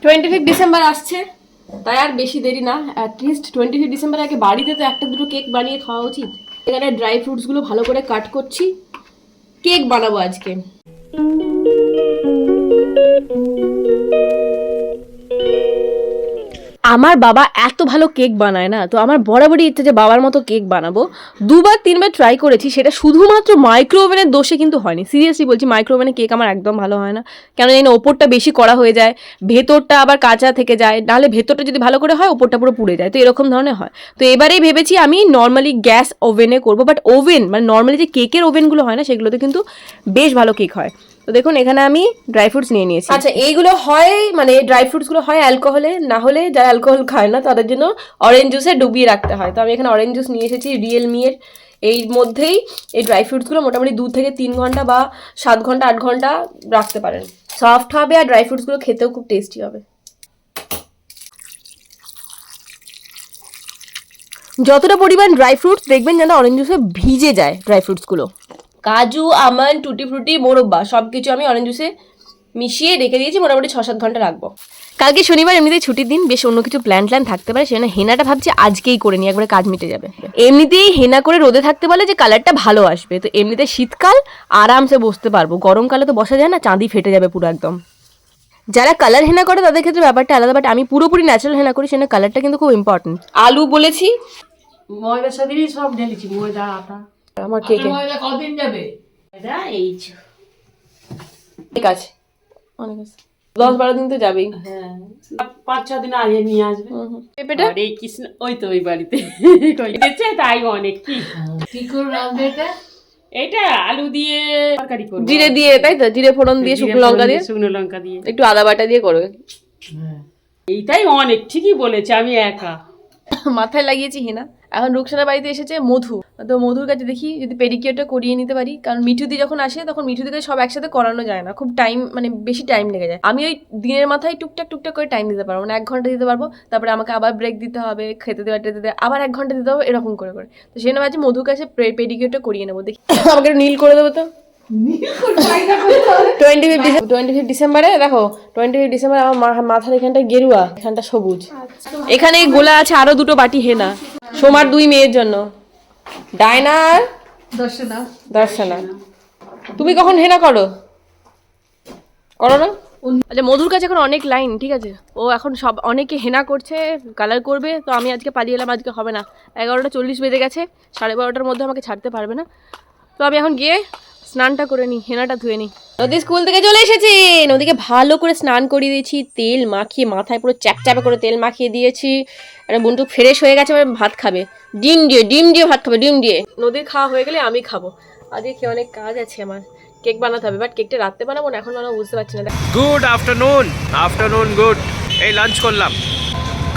25 December আসছে, তাই আর বেশি দেরি না, অ্যাটলিস্ট 25 ডিসেম্বর আগে বাড়িতে তো একটা দুটো কেক বানিয়ে খাওয়া উচিত। এখানে ড্রাই ফ্রুটসগুলো ভালো করে কাট করছি, কেক বানাবো আজকে। আমার বাবা এত ভালো কেক বানায় না, তো আমার বরাবরই ইচ্ছে যে বাবার মতো কেক বানাবো। 2-3বার ট্রাই করেছি, সেটা শুধুমাত্র মাইক্রো ওভেনের দোষে কিন্তু হয়নি। সিরিয়াসলি বলছি, মাইক্রো ওভেনে কেক আমার একদম ভালো হয় না। কেন জানি না, ওপরটা বেশি করা হয়ে যায়, ভেতরটা আবার কাঁচা থেকে যায়, নাহলে ভেতরটা যদি ভালো করে হয় ওপরটা পুরো পুড়ে যায়, তো এরকম ধরনের হয়। তো এবারেই ভেবেছি আমি নর্মালি গ্যাস ওভেনে করবো, বাট ওভেন মানে নর্মালি যে কেকের ওভেনগুলো হয় না, সেগুলোতে কিন্তু বেশ ভালো কেক হয়। তো দেখুন এখানে আমি ড্রাই ফ্রুটস নিয়ে নিয়েছি। আচ্ছা, এইগুলো হয় মানে ড্রাই ফ্রুটসগুলো হয় অ্যালকোহলে, না হলে যারা অ্যালকোহল খায় না তাদের জন্য অরেঞ্জ জুসে ডুবিয়ে রাখতে হয়। তো আমি এখানে অরেঞ্জ জুস নিয়ে এসেছি রিয়েলমি এর। এই মধ্যেই এই ড্রাই ফ্রুটসগুলো মোটামুটি 2 থেকে 3 ঘন্টা বা 7 ঘন্টা 8 ঘন্টা রাখতে পারেন। সফট হবে আর ড্রাই ফ্রুটসগুলো খেতেও খুব টেস্টি হবে। যতটা পরিমাণ ড্রাই ফ্রুটস দেখবেন যেন অরেঞ্জ জুসে ভিজে যায় ড্রাই ফ্রুটসগুলো। কাজু, আমন্ড, টুটি ফ্রুটি, মোরব্বা সব কিছু আমি অরেঞ্জ জুসে মিশিয়ে রেখে দিয়েছি, মোটামুটি 6-7 ঘন্টা রাখবো। কালকে শনিবার এমনিতেই ছুটির দিন, বেশ অন্য কিছু প্ল্যান থাকতে পারে, সেজন্য হেনাটা ভাবছি আজকেই করে নিই, একবারে কাজ মিটে যাবে। এমনিতেই হেনা করে রোদে থাকতে পারলে যে কালারটা ভালো আসবে, তো এমনিতে শীতকাল আরামসে বসতে পারবো, গরমকালে তো বসা যায় না, চাঁদি ফেটে যাবে পুরো একদম। যারা কালার হেনা করে তাদের ক্ষেত্রে ব্যাপারটা আলাদা, বাট আমি পুরোপুরি ন্যাচারাল হেনা করি, সেজন্য কালারটা কিন্তু খুব ইম্পর্টেন্ট। আলু বলেছি, ময়দার সাথে সব ঢেলেছি, ময়দা আটা। আমার কেকে ময়দা কদিন যাবে? এটা এই ঠিক আছে, অনেক আছে, 10-12 দিন তো যাবেই। হ্যাঁ, 5-6 দিন আগে নিয়ে আসবে। পেঁপেটা এই কৃষ্ণ ওই তো ওই বাড়িতে কইতেছে, তাই অনেক কি করে রাঁধবে এটা? এটা আলু দিয়ে তরকারি করব, জিরে দিয়ে, তাই তো, জিরে ফোড়ন দিয়ে, শুকনো লঙ্কা দিয়ে, শুকনো লঙ্কা দিয়ে, একটু আদা বাটা দিয়ে করবে। এইটাই অনেক, ঠিকই বলেছে, আমি একা মাথায় লাগিয়েছি হেনা। এখন রুকসানার বাড়িতে এসেছে মধু, তো মধুর কাছে দেখি যদি পেডিকিউরটা করিয়ে নিতে পারি, কারণ মিঠুদি যখন আসে তখন মিঠুদিকে সব একসাথে করানো যায় না, খুব টাইম মানে বেশি টাইম লেগে যায়। আমি ওই দিনের মাথায় টুকটাক করে টাইম দিতে পারবো, মানে 1 ঘন্টা দিতে পারবো, তারপরে আমাকে আবার ব্রেক দিতে হবে, খেতে দিতে আবার 1 ঘন্টা দিতে হবে, এরকম করে। তো সেই জন্য ভাবছি মধুর কাছে পেডিকিউরটা করিয়ে নেবো, দেখি আমাকে একটু নীল করে দেবো তো। 25 ডিসেম্বরে দেখো, 25 ডিসেম্বরে আমার মাথার এখানটা গেরুয়া, এখানটা সবুজ। এখানে গোলা আছে আরো 2টো বাটি হেনা, সোমার 2 মেয়ের জন্য, ডায়না আর দর্শনা। তুমি কখন হেনা করো না? আচ্ছা, মধুর কাছে এখন অনেক লাইন, ঠিক আছে, ও এখন সব অনেকে হেনা করছে, কালার করবে, তো আমি আজকে পালিয়ে এলাম, আজকে হবে না। 11:40 বেজে গেছে, 12:30টার মধ্যে আমাকে ছাড়তে পারবে না, তো আমি এখন গিয়ে স্নানটা করে নিই, হেনাটা ধুয়ে নিই। নদী স্কুল থেকে চলে এসেছি, নদীকে ভালো করে স্নান করিয়ে দিয়েছি, তেল মাখিয়ে মাথায় পুরো চ্যাপচ্যাপে করে তেল মাখিয়ে দিয়েছি। আর বন্ধু ফ্রেশ হয়ে গেছে, এবার ভাত খাবে, ডিম দিয়ে ভাত খাবে, ডিম দিয়ে। নদীর খাওয়া হয়ে গেলে আমি খাবো। আজকে খেয়ে অনেক কাজ আছে আমার, কেক বানাতে হবে, বাট কেকটা রাত্রে বানাবো না, এখন বানাবো বুঝতে পারছি না। Good afternoon good. এই লাঞ্চ করলাম,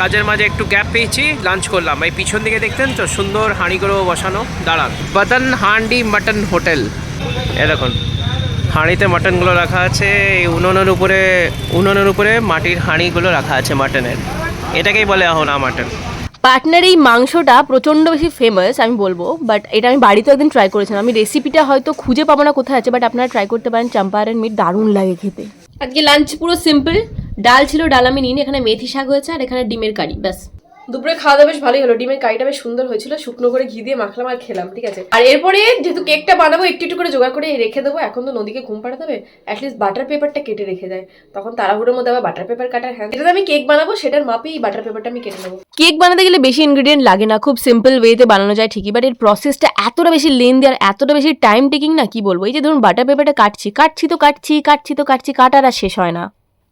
কাজের মাঝে একটু গ্যাপ পেয়েছি, লাঞ্চ করলাম। এই পিছন দিকে দেখতেন তো সুন্দর হাঁড়িগুলো বসানো, দাঁড়ান, বদন হান্ডি মাটন হোটেল। এ দেখুন হাঁড়িতে মাটনগুলো রাখা আছে, এই উনুনের উপরে মাটির হাঁড়িগুলো রাখা আছে মাটনের, এটাকেই বলে আহোনা মাটন। পাটনার এই মাংসটা প্রচণ্ড বেশি ফেমাস আমি বলবো, বাট এটা আমি বাড়িতে একদিন ট্রাই করেছিলাম। আমি রেসিপিটা হয়তো খুঁজে পাবো না কোথায় আছে, বাট আপনারা ট্রাই করতে পারেন, চম্পারন মিট দারুণ লাগে খেতে। আজকে লাঞ্চ পুরো সিম্পল, ডাল ছিল, ডাল আমি নিন, এখানে মেথি শাক হয়েছে, আর এখানে ডিমের কারি, ব্যাস। দুপুরে খাওয়া দাওয়া বেশ ভালোই হলো, ডিমের কারিটা বেশ সুন্দর হয়েছিল, শুকনো করে ঘি দিয়ে মাখলাম আর খেলাম, ঠিক আছে। আর এরপরে যেহেতু কেকটা বানাবো একটু করে জোগাড় করে রেখে দেবো, এখন তো নদীকে ঘুম পাড়াতে হবে, অ্যাটলিস্ট বাটার পেপারটা কেটে রেখে যায়, তখন তাড়াহুড়োর মধ্যে আবার বাটার পেপার কাটার, হ্যাঁ যেটাতে আমি কেক বানাবো সেটার মাপেই বাটার পেপারটা আমি কেটে নেবো। কেক বানাতে গেলে বেশি ইনগ্রিডিয়েন্ট লাগে না, খুব সিম্পল ওয়েতে বানানো যায় ঠিকই, বাট এর প্রসেসটা এতটা বেশি লেন্দি আর এতটা বেশি টাইম টেকিং না, কি বলবো। এই যে ধরুন বাটার পেপারটা কাটছি, কাটার আর শেষ হয় না,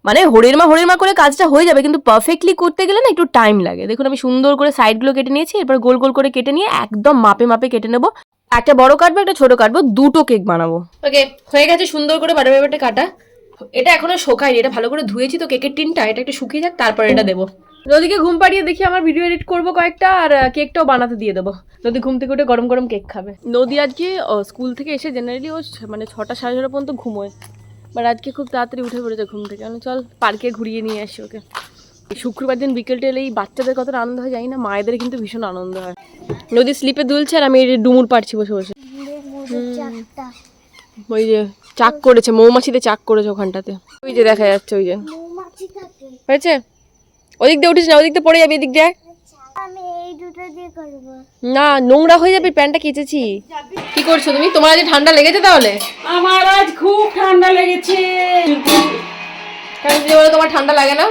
মানে হরির মা করে কাজটা হয়ে যাবে, কিন্তু পারফেক্টলি করতে গেলে না একটু টাইম লাগে। দেখুন আমি সুন্দর করে সাইডগুলো কেটে নিয়েছি, এরপর গোল করে কেটে নিয়ে একদম মাপে কেটে নেবো, একটা বড় কাটবো একটা ছোট কাটবো, 2টো কেক বানাবো। ওকে, হয়ে গেছে সুন্দর করে বাটার পেপারটা কাটা। এটা এখনো শোকায়নি, এটা ভালো করে ধুয়েছি তো কেকের টিনটা, এটা একটু শুকিয়ে যাক তারপর এটা দেবো। নদীকে ঘুম পাড়িয়ে দেখি আমার ভিডিও এডিট করবো কয়েকটা, আর কেকটাও বানাতে দিয়ে দেবো। নদী ঘুম থেকে উঠে গরম কেক খাবে। নদী আজকে স্কুল থেকে এসে জেনারেলি ও মানে 6টা 6:30 পর্যন্ত ঘুমোয়, বাট আজকে খুব তাড়াতাড়ি উঠে পড়েছে ঘুম থেকে। আমি চল পার্কে ঘুরিয়ে নিয়ে আসি ওকে। শুক্রবার দিন বিকেলটা এলে এই বাচ্চাদের কতটা আনন্দ হয় জানি না, মায়েদের কিন্তু ভীষণ আনন্দ হয়। নদী স্লিপে দুলছে আর আমি ডুমুর পাড়ছি বসে বসে। ওই যে চাক করেছে, মৌমাছিতে চাক করেছে ওখানটাতে, ওই যে দেখা যাচ্ছে, ওই যে হয়েছে? ওদিক দিয়ে উঠিস না, ওদিক দিয়ে পড়ে যাবি, এদিক দিয়ে। আমি এই দুটো দিয়ে করব। না, নোংরা হয়ে যাবে, প্যান্টটা কেচেছি। কি করছো তুমি? তোমার আজ ঠান্ডা লেগেছে তাহলে? আমার আজ খুব ঠান্ডা লেগেছে। কেন তুমি বলো তোমার ঠান্ডা লাগে না?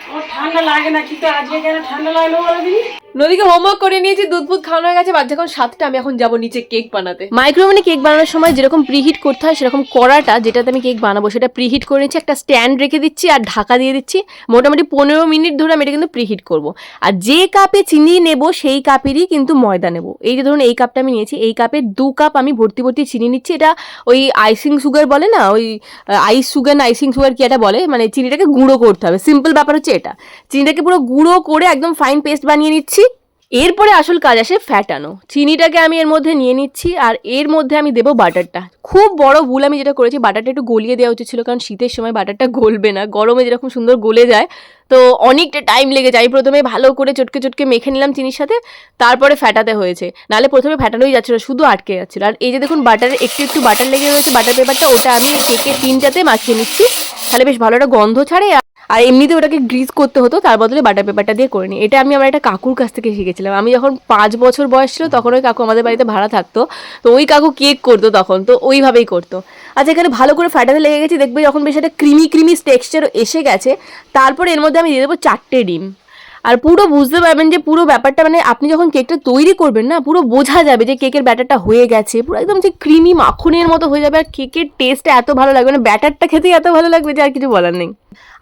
আমার ঠান্ডা লাগে না, কিন্তু আজকে কেন ঠান্ডা লাগলো বলো দিদি? নদীকে হোমওয়ার্ক করে নিয়েছি, দুধ ফুধ খাওয়ানো হয়ে গেছে, বাচ্চা এখন 7টা, আমি এখন যাবো নিচে কেক বানাতে। মাইক্রোওভেনে কেক বানানোর সময় যেরকম প্রিহিট করতে হয় সেরকম কড়াটা যেটাতে আমি কেক বানাবো সেটা প্রিহিট করে নিচ্ছি, একটা স্ট্যান্ড রেখে দিচ্ছি আর ঢাকা দিয়ে দিচ্ছি। মোটামুটি 15 মিনিট ধরে আমি এটা কিন্তু প্রিহিট করবো। আর যে কাপে চিনি নেব সেই কাপেরই কিন্তু ময়দা নেব। এই যে ধরুন এই কাপটা আমি নিয়েছি, এই কাপে 2 কাপ আমি ভর্তি ভর্তি চিনি নিচ্ছি। এটা ওই আইসিং সুগার বলে না, ওই আইস সুগার না আইসিং সুগার কি এটা বলে, মানে চিনিটাকে গুঁড়ো করতে হবে। সিম্পল ব্যাপার হচ্ছে এটা, চিনিটাকে পুরো গুঁড়ো করে একদম ফাইন পেস্ট বানিয়ে নিচ্ছি। এরপরে আসল কাজ আসে ফ্যাটানো। চিনিটাকে আমি এর মধ্যে নিয়ে নিচ্ছি আর এর মধ্যে আমি দেবো বাটারটা। খুব বড় ভুল আমি যেটা করেছি, বাটারটা একটু গলিয়ে দেওয়া উচিত ছিল, কারণ শীতের সময় বাটারটা গলবে না, গরমে যেরকম সুন্দর গলে যায়, তো অনেকটা টাইম লেগে যায়। প্রথমে ভালো করে চটকে চটকে মেখে নিলাম চিনির সাথে, তারপরে ফ্যাটাতে হয়েছে, নাহলে প্রথমে ফ্যাটানোই যাচ্ছিল, শুধু আটকে যাচ্ছিল। আর এই যে দেখুন বাটারে একটু একটু বাটার লেগে রয়েছে, বাটার পেপারটা ওটা আমি কেকের টিনটাতে মাখিয়ে নিচ্ছি, তাহলে বেশ ভালো একটা গন্ধ ছাড়ে। আর এমনিতে ওটাকে গ্রিজ করতে হতো, তার বদলে বাটার পেপারটা দিয়ে করে নিই। এটা আমি আমার একটা কাকুর কাছ থেকে শিখেছিলাম। আমি যখন 5 বছর বয়স ছিল তখন ওই কাকু আমাদের বাড়িতে ভাড়া থাকতো, তো ওই কাকু কেক করতো তখন, তো ওইভাবেই করতো। আচ্ছা, এখানে ভালো করে ফ্যাটাতে লেগে গেছে, দেখবে যখন বেশ একটা ক্রিমি ক্রিমি টেক্সচার এসে গেছে, তারপরে এর মধ্যে আমি দিয়ে দেবো 4টে ডিম। আর পুরো বুঝতে পারবেন যে পুরো ব্যাপারটা, মানে আপনি যখন কেকটা তৈরি করবেন না, পুরো বোঝা যাবে যে কেকের ব্যাটারটা হয়ে গেছে, পুরো একদম যে ক্রিমি মাখনের মতো হয়ে যাবে। আর কেকের টেস্টটা এত ভালো লাগবে, মানে ব্যাটারটা খেতেই এত ভালো লাগবে যে আর কিছু বলার নেই।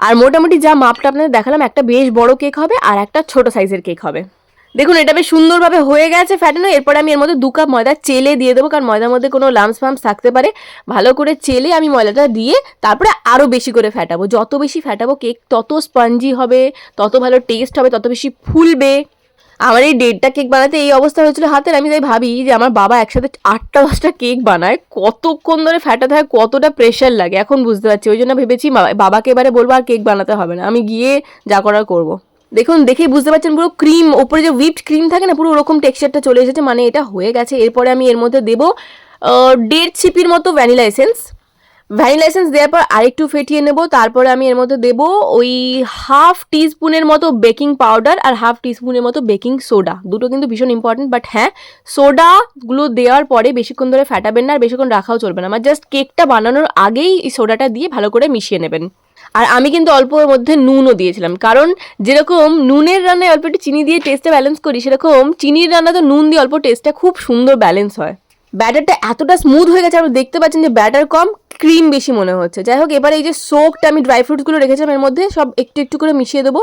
আর মোটামুটি যা মাপটা আপনাদের দেখালাম, একটা বেশ বড় কেক হবে আর একটা ছোট সাইজের কেক হবে। দেখুন এটা বেশ সুন্দরভাবে হয়ে গেছে ফ্যাটানো। এরপরে আমি এর মধ্যে 2 কাপ ময়দা চেলে দিয়ে দেবো, কারণ ময়দার মধ্যে কোনো লাম্পস ফাম্পস থাকতে পারে। ভালো করে চেলে আমি ময়দাটা দিয়ে তারপরে আরও বেশি করে ফ্যাটাবো। যত বেশি ফ্যাটাবো কেক তত স্পঞ্জি হবে, তত ভালো টেস্ট হবে, তত বেশি ফুলবে। আমার এই 1.5টা কেক বানাতে এই অবস্থা হয়েছিল হাতের। আমি তাই ভাবি যে আমার বাবা একসাথে 8টা 10টা কেক বানায়, কতক্ষণ ধরে ফ্যাটাতে হয়, কতটা প্রেশার লাগে এখন বুঝতে পারছি। ওই জন্য ভেবেছি বাবাকে এবারে বলবো আর কেক বানাতে হবে না, আমি গিয়ে যা করার করবো। দেখুন দেখেই বুঝতে পারছেন পুরো ক্রিম, ওপরে যে হুইপড ক্রিম থাকে না, পুরো ওরকম টেক্সচারটা চলে এসেছে, মানে এটা হয়ে গেছে। এরপরে আমি এর মধ্যে দেবো 1.5 চিপির মতো ভ্যানিলা এসেন্স। ভ্যানিলা এসেন্স দেওয়ার পর আরেকটু ফেটিয়ে নেব। তারপরে আমি এর মধ্যে দেবো ওই 1/2 টিস্পুনের মতো বেকিং পাউডার আর 1/2 টিস্পুনের মতো বেকিং সোডা। দুটো কিন্তু ভীষণ ইম্পর্টেন্ট, বাট হ্যাঁ, সোডাগুলো দেওয়ার পরে বেশিক্ষণ ধরে ফ্যাটাবেন না আর বেশিক্ষণ রাখাও চলবে না। আমার জাস্ট কেকটা বানানোর আগেই এই সোডাটা দিয়ে ভালো করে মিশিয়ে নেবেন। আর আমি কিন্তু অল্প এর মধ্যে নুনও দিয়েছিলাম, কারণ যেরকম নুনের রান্নায় অল্প একটু চিনি দিয়ে টেস্টটা ব্যালেন্স করি, সেরকম চিনির রান্না তো নুন দিয়ে অল্প টেস্টটা খুব সুন্দর ব্যালেন্স হয়। ব্যাটারটা এতটা স্মুথ হয়ে গেছে, আপনি দেখতে পাচ্ছেন যে ব্যাটার কম, ক্রিম বেশি মনে হচ্ছে। যাই হোক, এবারে এই যে সোকটা আমি ড্রাই ফ্রুটসগুলো রেখেছিলাম এর মধ্যে সব একটু একটু করে মিশিয়ে দেবো,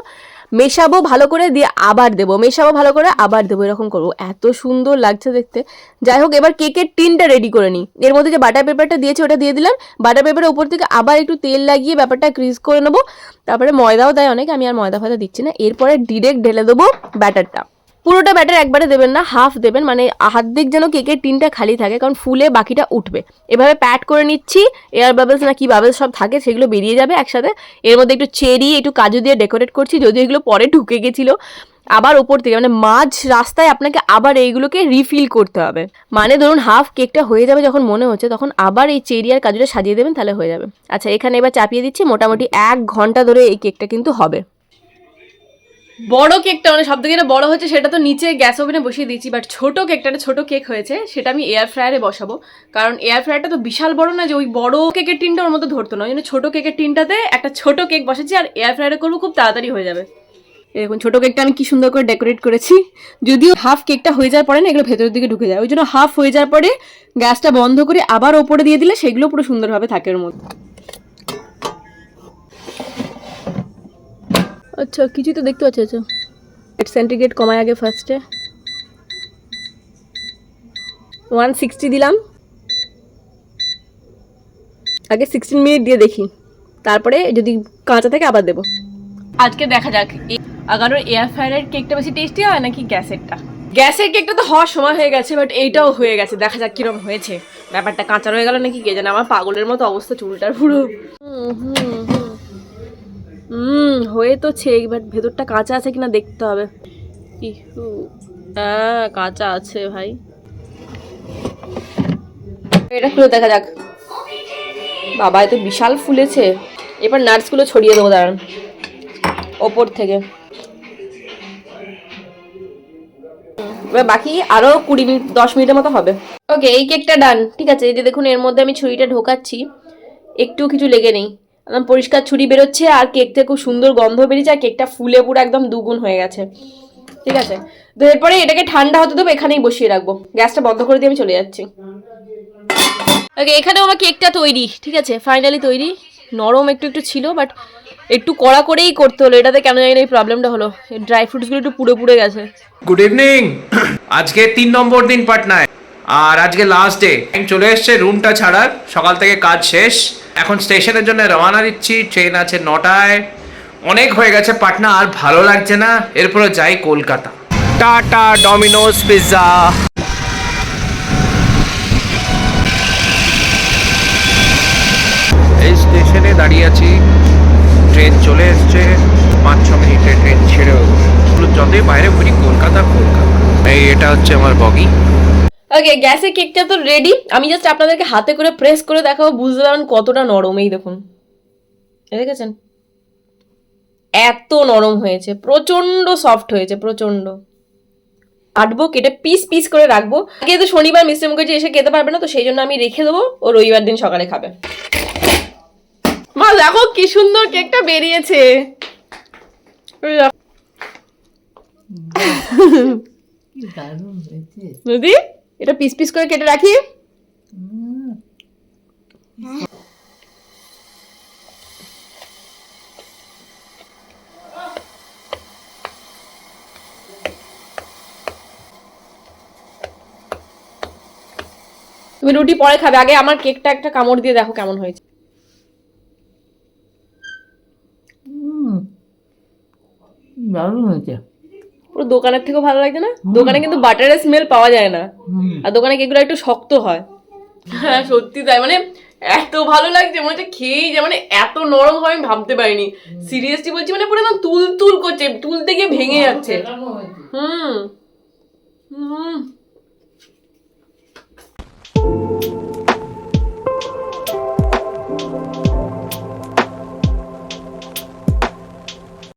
মেশাবো ভালো করে, দিয়ে আবার দেবো, মেশাবো ভালো করে আবার দেবো, এরকম করবো। এত সুন্দর লাগছে দেখতে। যাই হোক, এবার কেকের টিনটা রেডি করে নিই। এর মধ্যে যে বাটার পেপারটা দিয়েছি ওটা দিয়ে দিলাম। বাটার পেপারের উপর থেকে আবার একটু তেল লাগিয়ে ব্যাপারটা গ্রিজ করে নেবো। তারপরে ময়দাও দেয় অনেক, আমি আর ময়দা ফয়দা দিচ্ছি না। এরপরে ডিরেক্ট ঢেলে দেবো ব্যাটারটা। পুরোটা ব্যাটার একবারে দেবেন না, হাফ দেবেন, মানে হাত যেন কেকের টিনটা খালি থাকে, কারণ ফুলে বাকিটা উঠবে। এভাবে প্যাট করে নিচ্ছি, এয়ার বাবলস না কি বাবলস সব থাকে সেগুলো বেরিয়ে যাবে একসাথে। এর মধ্যে একটু চেরি একটু কাজু দিয়ে ডেকোরেট করছি, যদিও এগুলো পরে ঢুকে গেছিলো। আবার ওপর থেকে মানে মাঝ রাস্তায় আপনাকে আবার এইগুলোকে রিফিল করতে হবে। মানে ধরুন হাফ কেকটা হয়ে যাবে যখন মনে হচ্ছে, তখন আবার এই চেরি আর কাজুটা সাজিয়ে দেবেন, তাহলে হয়ে যাবে। আচ্ছা, এখানে এবার চাপিয়ে দিচ্ছি। মোটামুটি 1 ঘন্টা ধরে এই কেকটা কিন্তু হবে। বড় কেকটা মানে সব থেকে বড় হচ্ছে সেটা তো নিচে গ্যাস ওভেনে বসিয়ে দিয়েছি, বাট ছোট কেকটা ছোট কেক হয়েছে, সেটা আমি এয়ার ফ্রায়ারে বসাবো। কারণ এয়ার ফ্রায়ারটা তো বিশাল বড় না যে ওই বড় কেকের টিনটা ওর মধ্যে ধরতো না, ওই জন্য ছোট কেকের টিনটাতে একটা ছোট কেক বসেছি, আর এয়ার ফ্রায়ারে করবো, খুব তাড়াতাড়ি হয়ে যাবে। এরকম ছোট কেকটা আমি কি সুন্দর করে ডেকোরেট করেছি। যদিও হাফ কেকটা হয়ে যাওয়ার পরে না এগুলো ভেতরের দিকে ঢুকে যায়, ওই জন্য হাফ হয়ে যাওয়ার পরে গ্যাসটা বন্ধ করে আবার ওপরে দিয়ে দিলে সেগুলো পুরো সুন্দরভাবে থাকে ওর মধ্যে। আচ্ছা, কিছুই তো দেখতে পাচ্ছি। আচ্ছা, সেন্টিগ্রেড কমায় আগে ফার্স্টে 160 দিলাম, আগে 16 মিনিট দিয়ে দেখি, তারপরে যদি কাঁচা থাকে আবার দেবো। আজকে দেখা যাক আগানোর এয়ার ফ্রায়ারের কেকটা বেশি টেস্টি হয় নাকি গ্যাসেরটা। গ্যাসের কেকটা তো হওয়ার সময় হয়ে গেছে, বাট এইটাও হয়ে গেছে। দেখা যাক কিরম হয়েছে, ব্যাপারটা কাঁচা রয়ে গেল নাকি কে জানে। আমার পাগলের মতো অবস্থা চুলটার পুরো। হয়েছে, এবার ভেতরটা কাঁচা আছে কিনা দেখতে হবে। হ্যাঁ, কাঁচা আছে ভাই। এটা খুলে দেখা যাক। বাবা, এত বিশাল ফুলেছে। এবার নাটসগুলো ছড়িয়ে দেবো, দাঁড়ান। ওপর থেকে। এবার বাকি আরো 20 মিনিট 10 মিনিটের মতো হবে। ওকে, এই কেকটা ডান। ঠিক আছে, এই যে দেখুন এর মধ্যে আমি ছুরিটা ঢোকাচ্ছি, একটু কিছু লেগে নেই, একদম পরিষ্কার ছুরি বেরোচ্ছে, আর কেক থেকে খুব সুন্দর গন্ধ বেরিয়েছে, আর কেকটা ফুলে পুরো একদম দুগুণ হয়ে গেছে। ঠিক আছে, তো এরপরে এটাকে ঠান্ডা হতে দেবো, এখানেই বসিয়ে রাখবো। গ্যাসটা বন্ধ করে দিয়ে আমি চলে যাচ্ছি। ওকে, এখানে আমার কেকটা তৈরি। ঠিক আছে, ফাইনালি তৈরি। নরম একটু একটু ছিল, বাট একটু কড়া করেই করতে হলো, এটাতে কেন জানি না এই প্রবলেমটা হলো, ড্রাই ফ্রুটসগুলো একটু পুড়ে পুড়ে গেছে। Good evening. আজকে 3 নম্বর দিন পাটনায়, আর আজকে লাস্ট ডে। চলে এসছে রুমটা ছাড়ার, সকাল থেকে কাজ শেষ, এখন স্টেশনের জন্য রওনা দিচ্ছি। ট্রেন আছে 9টায়। অনেক হয়ে গেছে পাটনা, আর ভালো লাগছে না, এরপরে যাই কলকাতা। Tata Domino's pizza. এই স্টেশনে দাঁড়িয়ে আছি, ট্রেন চলে এসছে, 5-6 মিনিটে ট্রেন ছেড়েও। যতই বাইরে ঘুরি কলকাতা কলকাতা। এই এটা হচ্ছে আমার বগি। ওকে, গ্যাসের কেকটা তো রেডি। আমি জাস্ট আপনাদেরকে হাতে করে প্রেস করে দেখাবো, বুঝতে পারবেন কতটা নরম। এই দেখুন, দেখেছেন এত নরম হয়েছে, প্রচন্ড সফট হয়েছে, প্রচন্ড। কাটবো, কেটে পিস পিস করে রাখবো। আগে তো শনিবার মিস্টার মুখার্জি এসে খেতে পারবে না, তো সেই জন্য আমি রেখে দেবো, ও রবিবার দিন সকালে খাবে। মা দেখো কি সুন্দর কেকটা বেরিয়েছে। দিদি, এটা পিস পিস করে কেটে রাখি। তুমি রুটি পরে খাবে, আগে আমার কেকটা একটা কামড় দিয়ে দেখো কেমন হয়েছে। দারুণ হয়েছে। পুরো দোকানের থেকেও ভালো লাগছে না? দোকানে কিন্তু বাটারের স্মেল পাওয়া যায় না, আর দোকানে কেকগুলো একটু শক্ত হয়। হ্যাঁ সত্যি তাই, মানে এত ভালো লাগছে, মনে হচ্ছে খেয়েই যে, মানে এত নরম হয় আমি ভাবতে পারিনি। সিরিয়াসলি বলছি, মানে পুরো একদম তুল তুল করছে, তুলতে গিয়ে ভেঙে যাচ্ছে। হুম হুম